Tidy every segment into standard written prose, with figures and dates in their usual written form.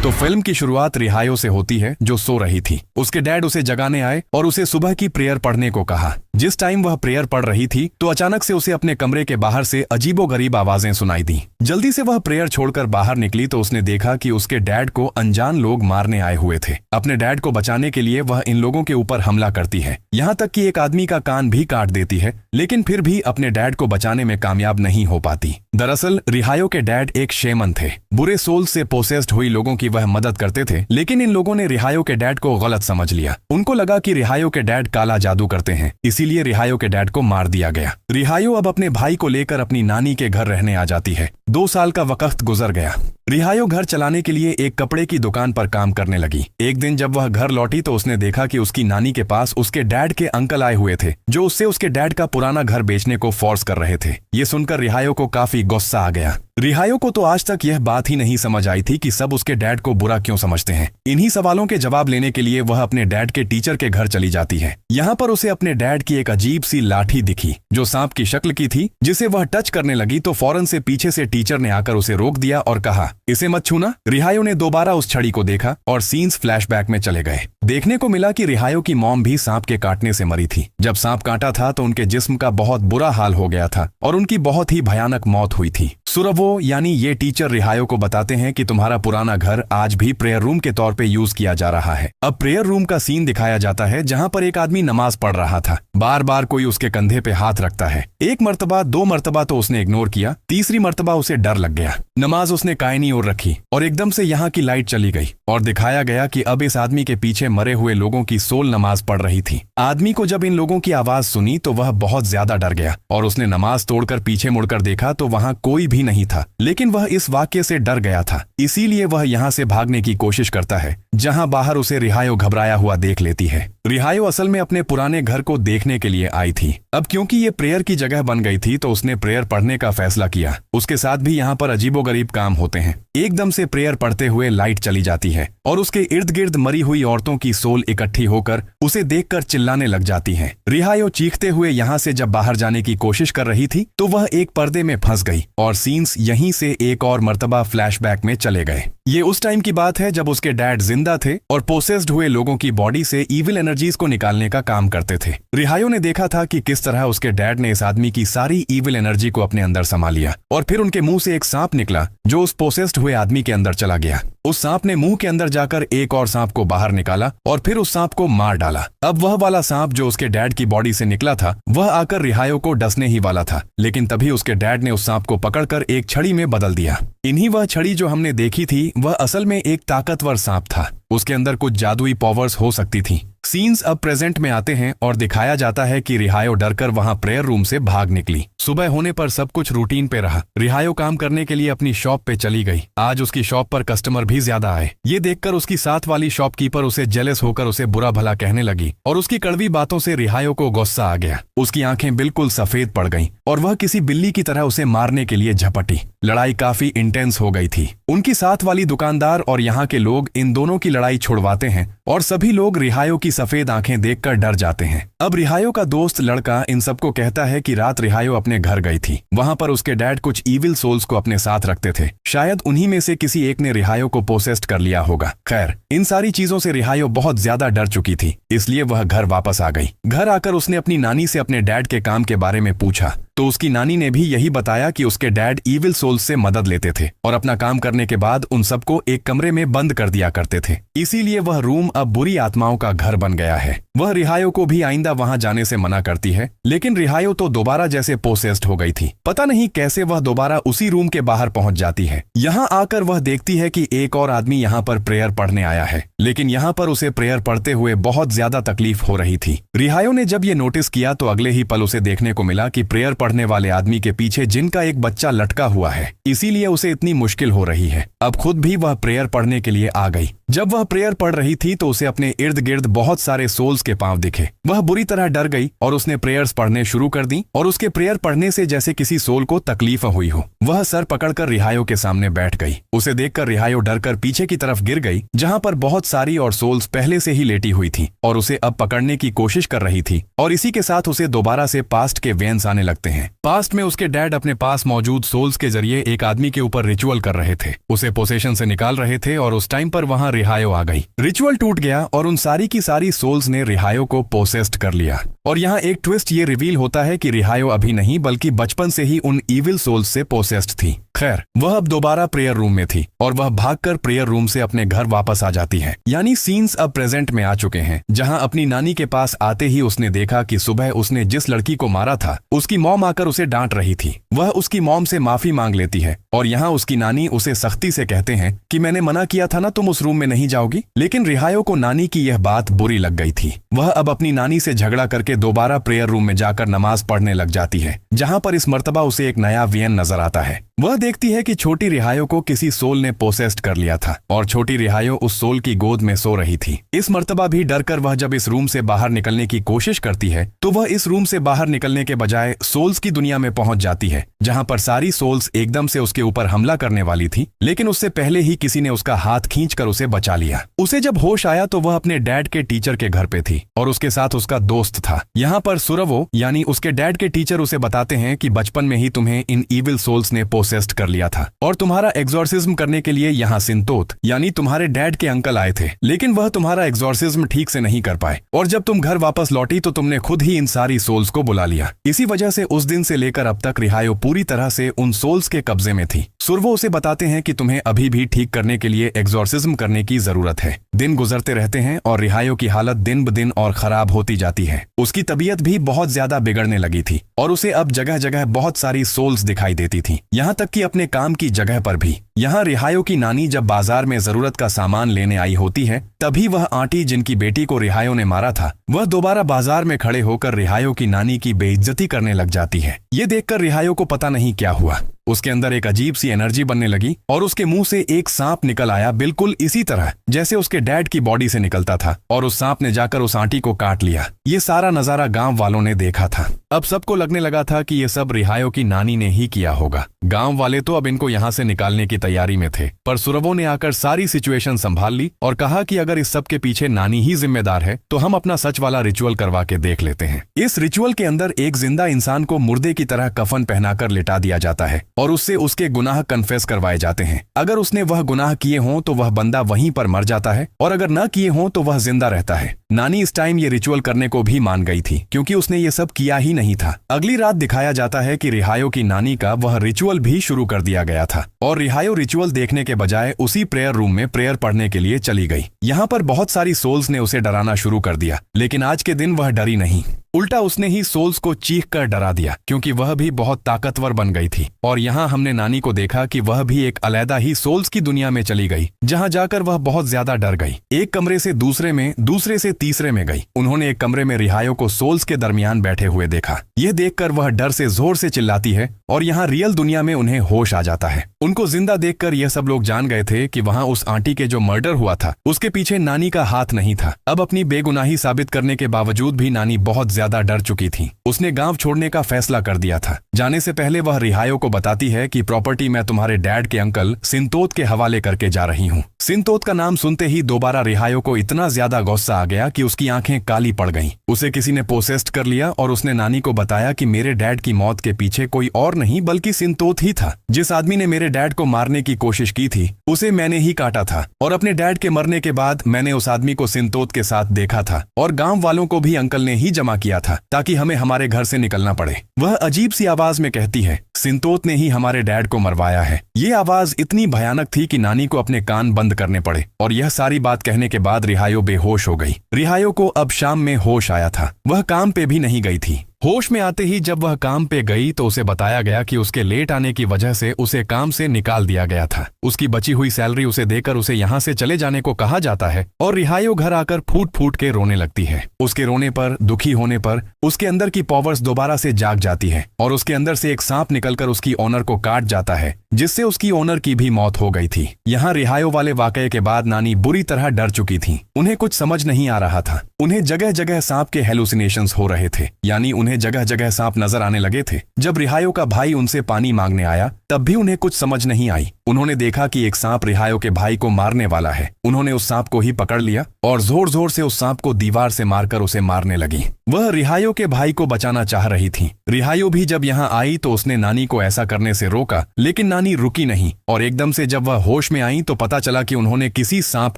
तो फिल्म की शुरुआत रिहायो से होती है जो सो रही थी। उसके डैड उसे जगाने आए और उसे सुबह की प्रेयर पढ़ने को कहा। जिस टाइम वह प्रेयर पढ़ रही थी तो अचानक से उसे अपने कमरे के बाहर से अजीबोगरीब आवाजें सुनाई दी। जल्दी से वह प्रेयर छोड़कर बाहर निकली तो उसने देखा कि उसके डैड को अनजान लोग मारने आए हुए थे। अपने डैड को बचाने के लिए वह इन लोगों के ऊपर हमला करती है, यहाँ तक कि एक आदमी का कान भी काट देती है, लेकिन फिर भी अपने डैड को बचाने में कामयाब नहीं हो पाती। दरअसल रिहायो के डैड एक शेमन थे। बुरे सोल से पोसेस्ड हुई लोगों की वह मदद करते थे, लेकिन इन लोगों ने रिहायो के डैड को गलत समझ लिया। उनको लगा कि रिहायो के डैड काला जादू करते हैं, इसीलिए रिहायो के डैड को मार दिया गया। रिहायो अब अपने भाई को लेकर अपनी नानी के घर रहने आ जाती है। 2 साल का वक्त गुजर गया। रिहायो घर चलाने के लिए एक कपड़े की दुकान पर काम करने लगी। एक दिन जब वह घर लौटी तो उसने देखा कि उसकी नानी के पास उसके डैड के अंकल आए हुए थे, जो उससे उसके डैड का पुराना घर बेचने को फोर्स कर रहे थे। ये सुनकर रिहायो को काफी गुस्सा आ गया। रिहायो को तो आज तक यह बात ही नहीं समझ आई थी कि सब उसके डैड को बुरा क्यों समझते हैं। इन्हीं सवालों के जवाब लेने के लिए वह अपने डैड के टीचर के घर चली जाती है। यहाँ पर उसे अपने डैड की एक अजीब सी लाठी दिखी जो सांप की शक्ल की थी। जिसे वह टच करने लगी तो फौरन से पीछे से टीचर ने आकर उसे रोक दिया और कहा, इसे मत छूना। रिहायो ने दोबारा उस छड़ी को देखा और सीन्स फ्लैशबैक में चले गए। देखने को मिला कि रिहायो की मॉम भी सांप के काटने से मरी थी। जब सांप काटा था तो उनके जिस्म का बहुत बुरा हाल हो गया था और उनकी बहुत ही भयानक मौत हुई थी। सुरवो यानी ये टीचर रिहायो को बताते हैं कि तुम्हारा पुराना घर आज भी प्रेयर रूम के तौर पे यूज किया जा रहा है। अब प्रेयर रूम का सीन दिखाया जाता है जहाँ पर एक आदमी नमाज पढ़ रहा था। बार बार कोई उसके कंधे पे हाथ रखता है। 1 मर्तबा 2 मर्तबा तो उसने इग्नोर किया, तीसरी मर्तबा उसे डर लग गया। नमाज उसने कायनी ओर रखी और एकदम से यहाँ की लाइट चली गई और दिखाया गया कि अब इस आदमी के पीछे मरे हुए लोगों की सोल नमाज पढ़ रही थी। आदमी को जब इन लोगों की आवाज सुनी तो वह बहुत ज्यादा डर गया और उसने नमाज तोड़कर पीछे मुड़कर देखा तो वहाँ कोई भी नहीं था, लेकिन वह इस वाक्य से डर गया था, इसीलिए वह यहाँ से भागने की कोशिश करता है, जहाँ बाहर उसे रिहायो घबराया हुआ देख लेती है। रिहायो असल में अपने पुराने घर को देखने के लिए आई थी। अब क्योंकि ये प्रेयर की जगह बन गई थी तो उसने प्रेयर पढ़ने का फैसला किया। उसके साथ भी यहाँ पर अजीबोगरीब काम होते हैं। एकदम से प्रेयर पढ़ते हुए लाइट चली जाती है और उसके इर्द गिर्द मरी हुई औरतों की सोल इकट्ठी होकर उसे देखकर चिल्लाने लग जाती हैं। रिहायो चीखते हुए यहाँ से जब बाहर जाने की कोशिश कर रही थी तो वह एक पर्दे में फंस गई और सीन्स यहीं से एक और मर्तबा फ्लैशबैक में चले गए। ये उस टाइम की बात है जब उसके डैड जिंदा थे और पोसेस्ड हुए लोगों की बॉडी से इविल एनर्जीज को निकालने का काम करते थे। रिहायो ने देखा था कि किस तरह उसके डैड ने इस आदमी की सारी इविल एनर्जी को अपने अंदर समा लिया और फिर उनके मुंह से एक सांप निकला जो उस पोसेस्ड हुए आदमी के अंदर चला गया। उस सांप ने मुंह के अंदर जाकर एक और सांप को बाहर निकाला और फिर उस सांप को मार डाला। अब वह वाला सांप जो उसके डैड की बॉडी से निकला था वह आकर रिहायो को डसने ही वाला था, लेकिन तभी उसके डैड ने उस सांप को पकड़कर एक छड़ी में बदल दिया। इन्हीं वह छड़ी जो हमने देखी थी वह असल में एक ताकतवर सांप था। उसके अंदर कुछ जादुई पावर्स हो सकती थी। सीन्स अब प्रेजेंट में आते हैं और दिखाया जाता है कि रिहायो डरकर वहां प्रेयर रूम से भाग निकली। सुबह होने पर सब कुछ रूटीन पे रहा। रिहायो काम करने के लिए अपनी शॉप पे चली गई। आज उसकी शॉप पर कस्टमर भी ज्यादा आए। ये देखकर उसकी साथ वाली शॉपकीपर उसे जेलस होकर उसे बुरा भला कहने लगी और उसकी कड़वी बातों से रिहायो को गुस्सा आ गया। उसकी आंखें बिल्कुल सफेद पड़ गईं और वह किसी बिल्ली की तरह उसे मारने के लिए झपटी। लड़ाई काफी इंटेंस हो गई थी। उनकी साथ वाली दुकानदार और यहाँ के लोग इन दोनों की लड़ाई छुड़वाते हैं और सभी लोग रिहायो की सफेद आंखें देखकर डर जाते हैं। अब रिहायो का दोस्त लड़का इन सबको कहता है कि रात रिहायो अपने घर गई थी। वहां पर उसके डैड कुछ इविल सोल्स को अपने साथ रखते थे। शायद उन्हीं में से किसी एक ने रिहायो को पोसेस्ड कर लिया होगा। खैर, इन सारी चीजों से रिहायो बहुत ज्यादा डर चुकी थी, इसलिए वह घर वापस आ गई। घर आकर उसने अपनी नानी से अपने डैड के काम के बारे में पूछा तो उसकी नानी ने भी यही बताया कि उसके डैड इविल सोल्स से मदद लेते थे और अपना काम करने के बाद उन सबको एक कमरे में बंद कर दिया करते थे, इसीलिए वह रूम अब बुरी आत्माओं का घर बन गया है। वह रिहायो को भी आइंदा वहां जाने से मना करती है, लेकिन रिहायो तो दोबारा जैसे पोसेस्ड हो गई थी। पता नहीं कैसे वह दोबारा उसी रूम के बाहर पहुंच जाती है। यहाँ आकर वह देखती है कि एक और आदमी यहाँ पर प्रेयर पढ़ने आया है, लेकिन यहाँ पर उसे प्रेयर पढ़ते हुए बहुत ज्यादा तकलीफ हो रही थी। रिहायो ने जब ये नोटिस किया तो अगले ही पल उसे देखने को मिला कि प्रेयर पढ़ने वाले आदमी के पीछे जिनका एक बच्चा लटका हुआ है, इसीलिए उसे इतनी मुश्किल हो रही है। अब खुद भी वह प्रेयर पढ़ने के लिए आ गई। जब वह प्रेयर पढ़ रही थी तो तो उसे अपने इर्द गिर्द बहुत सारे सोल्स के पांव दिखे। वह बुरी तरह डर गई और उसने प्रेयर्स पढ़ने शुरू कर दी और उसके प्रेयर पढ़ने से जैसे किसी सोल को तकलीफ हुई हो। वह सर पकड़कर रिहायो के सामने बैठ गई। उसे देखकर रिहायो डरकर पीछे की तरफ गिर गई, जहां पर बहुत सारी और सोल्स पहले से ही लेटी हुई थी और उसे अब पकड़ने की कोशिश कर रही थी। और इसी के साथ उसे दोबारा से पास्ट के वेन्स आने लगते हैं। पास्ट में उसके डैड अपने पास मौजूद सोल्स के जरिए एक आदमी के ऊपर रिचुअल कर रहे थे, उसे पोसेशन से निकाल रहे थे और उस टाइम पर वहां रिहायो आ गई। रिचुअल टूट गया और उन सारी की सारी सोल्स ने रिहायो को पोसेस्ड कर लिया। और यहाँ एक ट्विस्ट ये रिवील होता है कि रिहायो अभी नहीं बल्कि बचपन से ही उन इविल सोल्स से पोसेस्ड थी। खैर, वह अब दोबारा प्रेयर रूम में थी और वह भागकर प्रेयर रूम से अपने घर वापस आ जाती है। यानी सीन्स अब प्रेजेंट में आ चुके हैं, जहां अपनी नानी के पास आते ही उसने देखा कि सुबह उसने जिस लड़की को मारा था उसकी मॉम आकर उसे डांट रही थी। वह उसकी मॉम से माफी मांग लेती है और यहाँ उसकी नानी उसे सख्ती से कहते हैं कि मैंने मना किया था ना, तुम उस रूम में नहीं जाओगी। लेकिन रिहायो को नानी की यह बात बुरी लग गई थी। वह अब अपनी नानी से झगड़ा करके दोबारा प्रेयर रूम में जाकर नमाज पढ़ने लग जाती है, जहां पर इस मर्तबा उसे एक नया वियन नजर आता है। वह देखती है कि छोटी रिहायो को किसी सोल ने पोसेस्ड कर लिया था और छोटी रिहायो उस सोल की गोद में सो रही थी। इस मर्तबा भी डरकर वह जब इस रूम से बाहर निकलने की कोशिश करती है तो वह इस रूम से बाहर निकलने के बजाय सोल्स की दुनिया में पहुंच जाती है, जहां पर सारी सोल्स एकदम से उसके ऊपर हमला करने वाली थी। लेकिन उससे पहले ही किसी ने उसका हाथ खींचकर उसे बचा लिया। उसे जब होश आया तो वह अपने डैड के टीचर के घर पे थी और उसके साथ उसका दोस्त था। यहाँ पर सुरवो यानी उसके डैड के टीचर उसे बताते हैं कि बचपन में ही तुम्हें इन इविल सोल्स ने पोसेस्ड कर लिया था और तुम्हारा एग्जॉर्सिज्म करने के लिए यहाँ सिंतोत यानी तुम्हारे डैड के अंकल आए थे, लेकिन वह तुम्हारा एग्जॉर्सिज्म ठीक से नहीं कर पाए और जब तुम घर वापस लौटी तो तुमने खुद ही इन सारी सोल्स को बुला लिया। इसी वजह से उस दिन से लेकर अब तक रिहायो पूरी तरह से उन सोल्स के कब्जे में थी। सुरवो उसे बताते हैं कि तुम्हें अभी भी ठीक करने के लिए एग्जॉर्सिज्म करने की जरूरत है। दिन गुजरते रहते हैं और रिहायो की हालत दिन ब दिन और खराब होती जाती है। उसकी तबीयत भी बहुत ज्यादा बिगड़ने लगी थी और उसे अब जगह जगह बहुत सारी सोल्स दिखाई देती थी, यहाँ तक कि अपने काम की जगह पर भी। यहाँ रिहायो की नानी जब बाजार में जरूरत का सामान लेने आई होती है तभी वह आंटी जिनकी बेटी को रिहायो ने मारा था वह दोबारा बाजार में खड़े होकर रिहायो की नानी की बेइज्जती करने लग जाती है। ये देखकर रिहायो को पता नहीं क्या हुआ, उसके अंदर एक अजीब सी एनर्जी बनने लगी और उसके मुंह से एक सांप निकल आया, बिल्कुल इसी तरह जैसे उसके डैड की बॉडी से निकलता था और उस सांप ने जाकर उस आंटी को काट लिया। ये सारा नजारा गांव वालों ने देखा था। अब सबको लगने लगा था कि ये सब रिहायो की नानी ने ही किया होगा। गांव वाले तो अब इनको यहाँ से निकालने की तैयारी में थे, पर सुरवो ने आकर सारी सिचुएशन संभाल ली और कहा कि अगर इस सब के पीछे नानी ही जिम्मेदार है तो हम अपना सच वाला रिचुअल करवा के देख लेते हैं। इस रिचुअल के अंदर एक जिंदा इंसान को मुर्दे की तरह कफन पहनाकर लिटा दिया जाता है और उससे उसके गुनाह कन्फेस करवाए जाते हैं। अगर उसने वह गुनाह किए हों तो वह बंदा वहीं पर मर जाता है और अगर न किए हों तो वह जिंदा रहता है। नानी इस टाइम ये रिचुअल करने को भी मान गई थी क्योंकि उसने ये सब किया ही नहीं था। अगली रात दिखाया जाता है कि रिहायो की नानी का वह रिचुअल भी शुरू कर दिया गया था और रिहायो रिचुअल देखने के बजाय उसी प्रेयर रूम में प्रेयर पढ़ने के लिए चली गई। यहाँ पर बहुत सारी सोल्स ने उसे डराना शुरू कर दिया, लेकिन आज के दिन वह डरी नहीं, उल्टा उसने ही सोल्स को चीख कर डरा दिया क्योंकि वह भी बहुत ताकतवर बन गई थी। और यहाँ हमने नानी को देखा कि वह भी एक अलग ही सोल्स की दुनिया में चली गई, जहाँ जाकर वह बहुत ज्यादा डर गई। एक कमरे से दूसरे में, दूसरे से तीसरे में गई। उन्होंने एक कमरे में रिहायो को सोल्स के दरमियान बैठे हुए देखा। यह देखकर वह डर से जोर से चिल्लाती है और यहाँ रियल दुनिया में उन्हें होश आ जाता है। उनको जिंदा देखकर यह सब लोग जान गए थे कि वहाँ उस आंटी के जो मर्डर हुआ था उसके पीछे नानी का हाथ नहीं था। अब अपनी बेगुनाही साबित करने के बावजूद भी नानी बहुत ज्यादा डर चुकी थी। उसने गांव छोड़ने का फैसला कर दिया था। जाने से पहले वह रिहायो को बताती है कि प्रॉपर्टी मैं तुम्हारे डैड के अंकल सिंतोत के हवाले करके जा रही हूँ। सिंतोत का नाम सुनते ही दोबारा रिहायो को इतना ज्यादा गुस्सा आ गया कि उसकी आंखें काली पड़ गईं। उसे किसी ने पोसेस्ड कर लिया और उसने नानी को बताया कि मेरे डैड की मौत के पीछे कोई और नहीं बल्कि सिंतोत ही था। जिस आदमी ने मेरे डैड को मारने की कोशिश की थी उसे मैंने ही काटा था और अपने डैड के मरने के बाद मैंने उस आदमी को सिंतोत के साथ देखा था और गांव वालों को भी अंकल ने ही जमा किया था ताकि हमें हमारे घर से निकलना पड़े। वह अजीब सी आवाज में कहती है, सिंतोत ने ही हमारे डैड को मरवाया है। ये आवाज इतनी भयानक थी कि नानी को अपने कान बंद करने पड़े और यह सारी बात कहने के बाद रिहायो बेहोश हो गई। रिहायो को अब शाम में होश आया था। वह काम पे भी नहीं गई थी। होश में आते ही जब वह काम पे गई तो उसे बताया गया कि उसके लेट आने की वजह से उसे काम से निकाल दिया गया था। उसकी बची हुई सैलरी उसे देकर उसे यहाँ से चले जाने को कहा जाता है और रिहायो घर आकर फूट फूट के रोने लगती है। उसके रोने पर, दुखी होने पर उसके अंदर की पावर्स दोबारा से जाग जाती है और उसके अंदर से एक सांप निकलकर उसकी ऑनर को काट जाता है। जिससे उसकी ओनर की भी मौत हो गई थी। यहाँ रिहायो वाले वाकये के बाद नानी बुरी तरह डर चुकी थी। उन्हें कुछ समझ नहीं आ रहा था। उन्हें जगह जगह सांप के हेलुसिनेशंस हो रहे थे, यानी उन्हें जगह जगह सांप नजर आने लगे थे। जब रिहायो का भाई उनसे पानी मांगने आया तब भी उन्हें कुछ समझ नहीं आई। उन्होंने देखा कि एक सांप रिहायो के भाई को मारने वाला है। उन्होंने उस सांप को ही पकड़ लिया और जोर जोर से उस सांप को दीवार से मारकर उसे मारने लगी। वह रिहायो के भाई को बचाना चाह रही थी। रिहायो भी जब यहाँ आई तो उसने नानी को ऐसा करने से रोका, लेकिन नानी रुकी नहीं और एकदम से जब वह होश में आई तो पता चला कि उन्होंने किसी सांप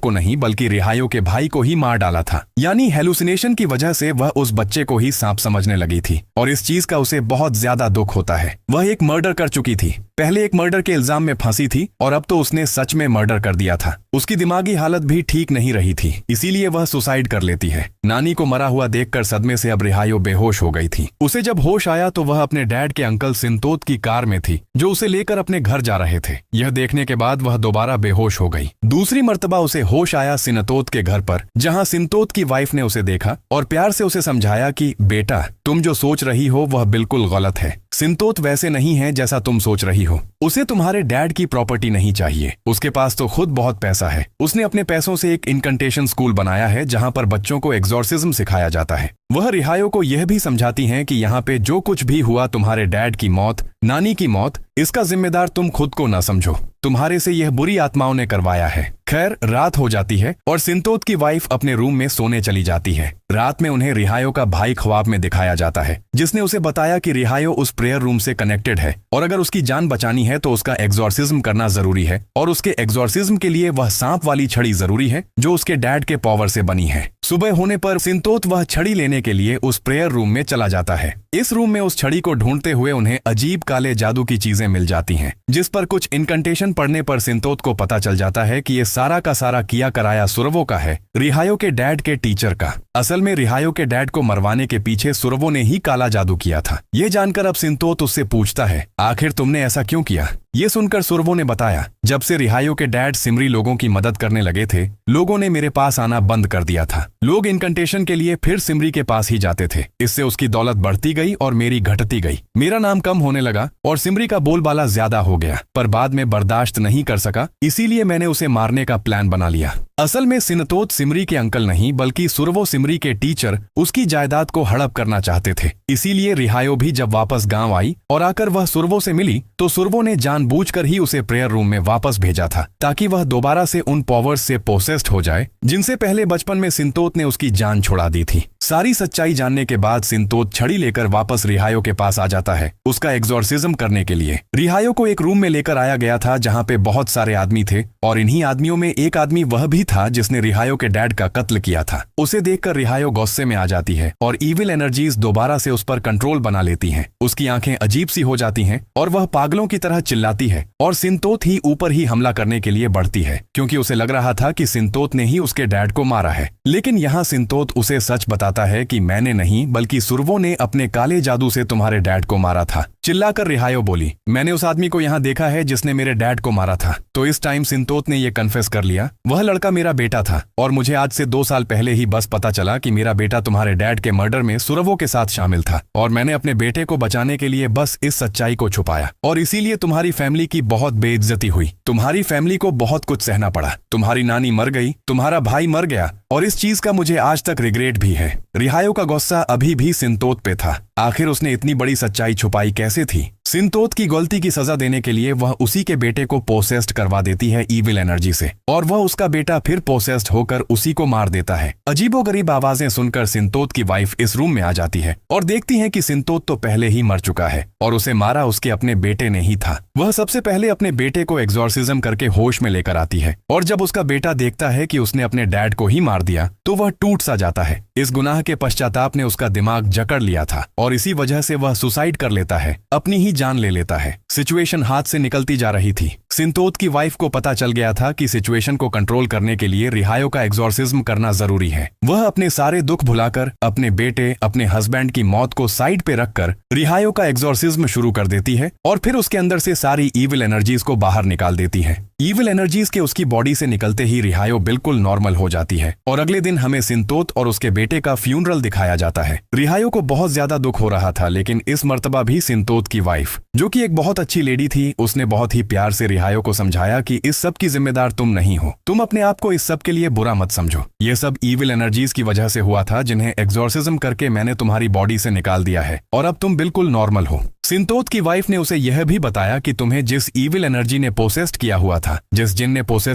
को नहीं बल्कि रिहायो के भाई को ही मार डाला था। यानी हेलुसिनेशन की वजह से वह उस बच्चे को ही सांप समझने लगी थी और इस चीज का उसे बहुत ज्यादा दुख होता है। वह एक मर्डर कर चुकी थी। पहले एक मर्डर के इल्जाम में फंसी थी और अब तो उसने सच में मर्डर कर दिया था। उसकी दिमागी हालत भी ठीक नहीं रही थी, इसीलिए वह सुसाइड कर लेती है। नानी को मरा हुआ देखकर सदमे से अब रिहायो बेहोश हो गई थी। उसे जब होश आया तो वह अपने डैड के अंकल सिंतोत की कार में थी, जो उसे लेकर अपने घर जा रहे थे। यह देखने के बाद वह दोबारा बेहोश हो गई। दूसरी मर्तबा उसे होश आया सिनतोत के घर पर, जहाँ सिंतोत की वाइफ ने उसे देखा और प्यार से उसे समझाया कि बेटा, तुम जो सोच रही हो वह बिल्कुल गलत है। सिंतोत वैसे नहीं है जैसा तुम सोच रही हो। उसे तुम्हारे डैड की प्रॉपर्टी नहीं चाहिए। उसके पास तो खुद बहुत पैसा है। उसने अपने पैसों से एक इनकंटेशन स्कूल बनाया है जहां पर बच्चों को एग्जॉर्सिज्म सिखाया जाता है। वह रिहायो को यह भी समझाती हैं कि यहाँ पे जो कुछ भी हुआ, तुम्हारे डैड की मौत, नानी की मौत, इसका जिम्मेदार तुम खुद को न समझो। तुम्हारे से यह बुरी आत्माओं ने करवाया है। खैर, रात हो जाती है और सिंतोत की वाइफ अपने रूम में सोने चली जाती है। रात में उन्हें रिहायो का भाई ख्वाब में दिखाया जाता है, जिसने उसे बताया कि रिहायो उस प्रेयर रूम से कनेक्टेड है और अगर उसकी जान बचानी है तो उसका एग्जॉर्सिज्म करना जरूरी है और उसके एग्जॉर्सिज्म के लिए वह सांप वाली छड़ी जरूरी है जो उसके डैड के पावर से बनी है। सुबह होने पर सिंतोत वह छड़ी लेने के लिए उस प्रेयर रूम में चला जाता है। इस रूम में उस छड़ी को ढूंढते हुए उन्हें अजीब काले जादू की चीजें मिल जाती हैं, जिस पर कुछ इनकंटेशन पढ़ने पर सिंतोत को पता चल जाता है कि ये सारा का सारा किया कराया सुरवो का है, रिहायो के डैड के टीचर का। असल में रिहायो के डैड को मरवाने के पीछे सुरवो ने ही काला जादू किया था। ये जानकर अब सिंतोत उससे पूछता है, आखिर तुमने ऐसा क्यों किया? ये सुनकर सुरवो ने बताया, जब से रिहायो के डैड सिमरी लोगों की मदद करने लगे थे, लोगों ने मेरे पास आना बंद कर दिया था। लोग इनकंटेशन के लिए फिर सिमरी के पास ही जाते थे। इससे उसकी दौलत बढ़ती गई और मेरी घटती गई। मेरा नाम कम होने लगा और सिमरी का बोलबाला ज्यादा हो गया, पर बाद में बर्दाश्त नहीं कर सका, इसीलिए मैंने उसे मारने का प्लान बना लिया। असल में सिनतोत सिमरी के अंकल नहीं बल्कि सुरवो सिमरी के टीचर उसकी जायदाद को हड़प करना चाहते थे। इसीलिए रिहायो भी जब वापस गांव आई और आकर वह सुरवो से मिली तो सुरवो ने जानबूझकर ही उसे प्रेयर रूम में वापस भेजा था, ताकि वह दोबारा से उन पावर्स से पोसेस्ड हो जाए जिनसे पहले बचपन में सिंतोत ने उसकी जान छुड़ा दी थी। सारी सच्चाई जानने के बाद सिंतोत छड़ी लेकर वापस रिहायो के पास आ जाता है उसका एग्जॉर्सिज्म करने के लिए। रिहायो को एक रूम में लेकर आया गया था जहाँ पे बहुत सारे आदमी थे और इन्हीं आदमियों में एक आदमी वह भी था जिसने रिहायो के डैड का कत्ल किया था। उसे देखकर रिहायो गुस्से में आ जाती है और इविल एनर्जीज दोबारा से उस पर कंट्रोल बना लेती हैं। उसकी आंखें अजीब सी हो जाती हैं और वह पागलों की तरह चिल्लाती है और सिंतोत ही ऊपर ही हमला करने के लिए बढ़ती है, क्योंकि उसे लग रहा था कि सिंतोत ने ही उसके डैड को मारा है। लेकिन यहाँ सिंतोत उसे सच बताता है कि मैंने नहीं बल्कि सुरवो ने अपने काले जादू से तुम्हारे डैड को मारा था। चिल्लाकर रिहायो बोली, मैंने उस आदमी को यहाँ देखा है जिसने मेरे डैड को मारा था। तो इस टाइम सिंतोत ने यह कन्फेस कर लिया, वह लड़का मेरा बेटा था और मुझे आज से 2 साल पहले ही बस पता चला कि मेरा बेटा तुम्हारे डैड के मर्डर में सुरवो के साथ शामिल था और मैंने अपने बेटे को बचाने के लिए बस इस सच्चाई को छुपाया और इसीलिए तुम्हारी फैमिली की बहुत बेइज्जती हुई। तुम्हारी फैमिली को बहुत कुछ सहना पड़ा। तुम्हारी नानी मर गई, तुम्हारा भाई मर गया और इस चीज का मुझे आज तक रिग्रेट भी है। रिहायो का गुस्सा अभी भी सिंतोत पे था। आखिर उसने इतनी बड़ी सच्चाई छुपाई कैसे थी? सिंतोत की गलती की सजा देने के लिए वह उसी के बेटे को पोसेस्ड करवा देती है इविल एनर्जी से और वह उसका बेटा फिर पोसेस्ड होकर उसी को मार देता है। अजीबोगरीब आवाजें सुनकर सिंतोत की वाइफ इस रूम में आ जाती है और देखती है कि सिंतोत तो पहले ही मर चुका है और उसे मारा उसके अपने बेटे ने ही था। वह सबसे पहले अपने बेटे को एग्जॉर्सिज्म करके होश में लेकर आती है और जब उसका बेटा देखता है कि उसने अपने डैड को ही मार दिया तो वह टूट सा जाता है। इस गुनाह के पश्चाताप ने उसका दिमाग जकड़ लिया था और इसी वजह से वह सुसाइड कर लेता है, अपनी ही जान ले लेता है। सिचुएशन हाथ से निकलती जा रही थी। सिंतोत की वाइफ को पता चल गया था कि सिचुएशन को कंट्रोल करने के लिए रिहायो का एग्जॉर्सिज्म करना जरूरी है। वह अपने सारे दुख भुलाकर अपने बेटे, अपने हस्बैंड की मौत को साइड पे रखकर रिहायो का एग्जॉर्सिज्म शुरू कर देती है और फिर उसके अंदर से सारी ईविल एनर्जीज को बाहर निकाल देती है। ईविल एनर्जीज के उसकी बॉडी से निकलते ही रिहायो बिल्कुल नॉर्मल हो जाती है और अगले दिन हमें सिंतोत और उसके बेटे का फ्यूनरल दिखाया जाता है। रिहायो को बहुत ज्यादा दुख हो रहा था, लेकिन इस मर्तबा भी सिंतोत की वाइफ, जो कि एक बहुत अच्छी लेडी थी, उसने बहुत ही प्यार से रिहायो को समझाया कि इस सब की जिम्मेदार तुम नहीं हो, तुम अपने आप को इस सब के लिए बुरा मत समझो। ये सब ईविल एनर्जीज की वजह से हुआ था जिन्हें एग्जॉर्सिज्म करके मैंने तुम्हारी बॉडी से निकाल दिया है और अब तुम बिल्कुल नॉर्मल हो। सिंतोत की वाइफ ने उसे यह भी बताया कि तुम्हें जिस ईविल एनर्जी ने पोसेस्ड किया हुआ था, जिस जिन ने पोसेस